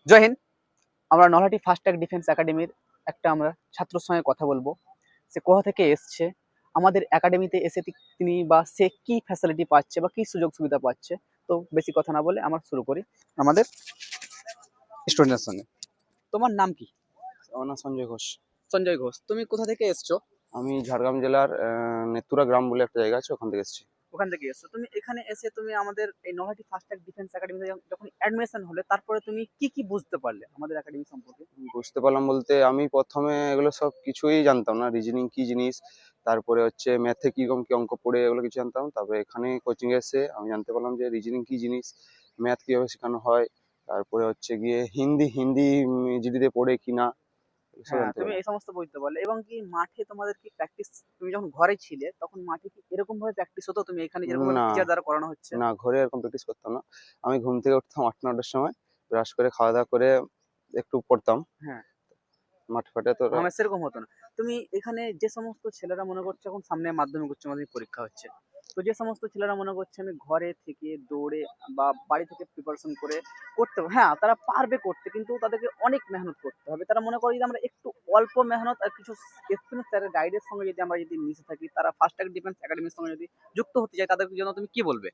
জয় হিন্দ। আমরা Nalhati first track defence একাডেমির একটা আমরা ছাত্রর সঙ্গে কথা বলবো। সে কোথা থেকে এসছে, আমাদের একাডেমিতে এসে তিনি বা সে কি ফ্যাসিলিটি পাচ্ছে বা কি সুযোগ সুবিধা পাচ্ছে। তো বেশি কথা না বলে আমরা শুরু করি আমাদের স্টুডেন্টের সঙ্গে। তোমার নাম কি? আমার নাম সঞ্জয় ঘোষ। সঞ্জয় ঘোষ। তুমি কোথা থেকে এসছো? আমি ঝাড়গ্রাম জেলার নেতুরা গ্রাম বলে একটা জায়গা আছে, ওখান থেকে এসেছি। ওখান থেকে এসছো। তুমি এখানে এসে তুমি আমাদের এই নলহাটি ফার্স্ট ট্র্যাক ডিফেন্স একাডেমিতে যখন অ্যাডমিশন হলে তারপরে তুমি কি কি বুঝতে পারলে আমাদের একাডেমি সম্পর্কে? বুঝতে পারলাম বলতে, আমি প্রথমে এগুলো সব কিছুই জানতাম না, রিজনিং কি জিনিস, তারপরে হচ্ছে ম্যাথে কিরকম কি অঙ্ক পড়ে এগুলো কিছু জানতাম। তারপরে এখানে কোচিং এসে আমি জানতে পারলাম যে রিজনিং কি জিনিস, ম্যাথ কিভাবে শেখানো হয়, তারপরে হচ্ছে গিয়ে হিন্দি হিন্দি জিডিতে পড়ে কিনা, এসব হ্যাঁ, জানতে তুমি পারলাম। এই সমস্ত বুঝতে পারলে। এবং কি মাঠে তোমাদের কি প্র্যাকটিস, তুমি যখন ঘরে ছিলে তখন মাঠে কি এরকম ভাবে প্র্যাকটিস হতো তুমি এখানে যেরকম ভাবে না, টিচার দ্বারা করানো হচ্ছে? না, ঘরে এরকম প্র্যাকটিস করতাম না। আমি ঘুম থেকে উঠতাম 8-9টার সময়, ব্রাশ করে খাওয়া দাওয়া করে একটু পড়তাম হ্যাঁ, মাঠে ফাটে তো। আমার সেরকম হতো না। তুমি এখানে যে সমস্ত ছেলেরা মনে করছে এখন সামনে মাধ্যমিক উচ্চ মাধ্যমিক পরীক্ষা হচ্ছে, তো যে সমস্ত ছেলেরা মনে করছে আমি ঘরে থেকে দৌড়ে বা বাড়ি থেকে প্রিপারেশন করে করতে হবে, হ্যাঁ তারা পারবে করতে, কিন্তু তাদেরকে অনেক মেহনত করতে হবে। তারা মনে করে যদি আমরা একটু অল্প মেহনত আর কিছু এক্সপিরিয়েন্স স্যারের গাইডের সঙ্গে যদি আমরা যদি মিশে থাকি, তারা ফার্স্ট ট্র্যাক ডিফেন্স একাডেমির সঙ্গে যদি যুক্ত হতে চায়, তাদের জন্য তুমি কি বলবে?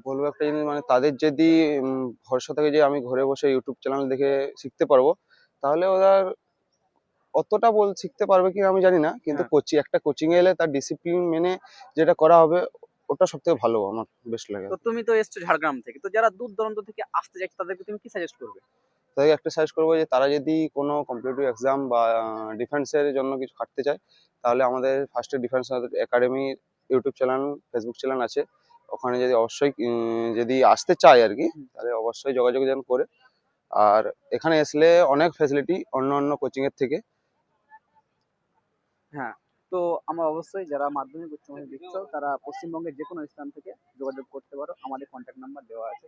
বলবো একটা জিনিস, মানে তাদের যদি ভরসা থাকে যে আমি ঘরে বসে ইউটিউব চ্যানেল দেখে শিখতে পারবো, তাহলে ওরা অতটা শিখতে পারবে কি আমি জানি না, কিন্তু হ্যাঁ, একটা কোচিং এ এলে তার ডিসিপ্লিন মেনে যেটা করা হবে, ওটা সব থেকে ভালো আমার বেস্ট লাগে। তো তুমি তো এসছো ঝাড়গ্রাম থেকে, তো যারা দূর দূরান্ত থেকে আসতে চাইছে তাদেরকে তুমি কি সাজেস্ট করবে? তাই একটা সাজেস্ট করবো যে তারা যদি কোনো কম্পিটিটিভ এক্সাম বা ডিফেন্সের জন্য কিছু খাটতে চায়, তাহলে আমাদের ফার্স্টে defence academy YouTube channel, Facebook channel আছে। ওখানে যদি অবশ্যই যদি আসতে চায় আর কি, তাহলে অবশ্যই যোগাযোগ যেন করে। আর এখানে আসলে অনেক ফ্যাসিলিটি অন্য অন্য কোচিং এর থেকে। হ্যাঁ, তো আমরা অবশ্যই যারা মাধ্যমিক উচ্চ মাধ্যমিক দিচ্ছ তারা পশ্চিমবঙ্গের যে কোনো স্থান থেকে যোগাযোগ করতে পারো, আমাদের কন্ট্যাক্ট নাম্বার দেওয়া আছে।